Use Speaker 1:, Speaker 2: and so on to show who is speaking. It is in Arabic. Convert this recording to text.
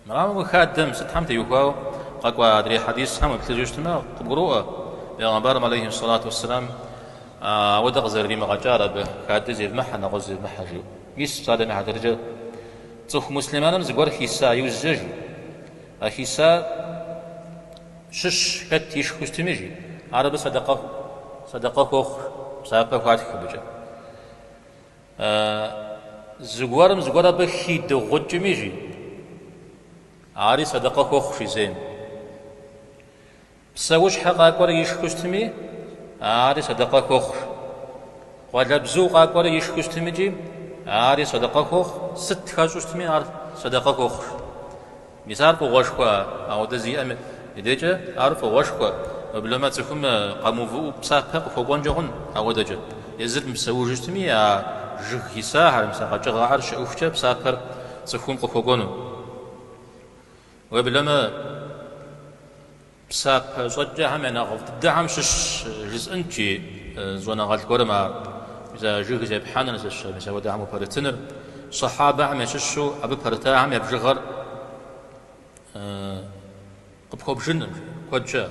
Speaker 1: مرام خادم ستهم تيوكاو قاقوا أدري حديث هم بتلجشتما قبروه بيغمبر عليه الصلاة والسلام ودق زري مغجارة به خاد زيد محا نغز زيد محاجي يس صادة مع درجة تصف مسلمان زقور خيسا يوزجي خيسا شش كتيش كستمجي عرب صدقه خوخ بسابة فاتح بجا زقور بخي دغج ميجي عاري صدقه خوخ في زين بسوش حقا يش كستمي عاري صدقه خوخ ولا بزوق أقول يش كستمجي عاري صدقه خوخ ست خاشوستمي عاري صدقه خوخ مثال بوشكوا أو دزي أم يديجا عارف وشكوا بلما تكون قاموا بساقة فوقان جون أو دجا يزل مسوي جستمي جه حسا هر مساقة جغ عرش أوفجا بساقة تكون فوقانو وبلما بساق صجة هم أنا غلط دعم شش جزء أنتي زونا غلط كورما إذا جه زي بحنا نسش مثلا ودعم وبرتنر صحابة عم يششوا أبو برتا عم يبجغر قبخوب جنن كوجا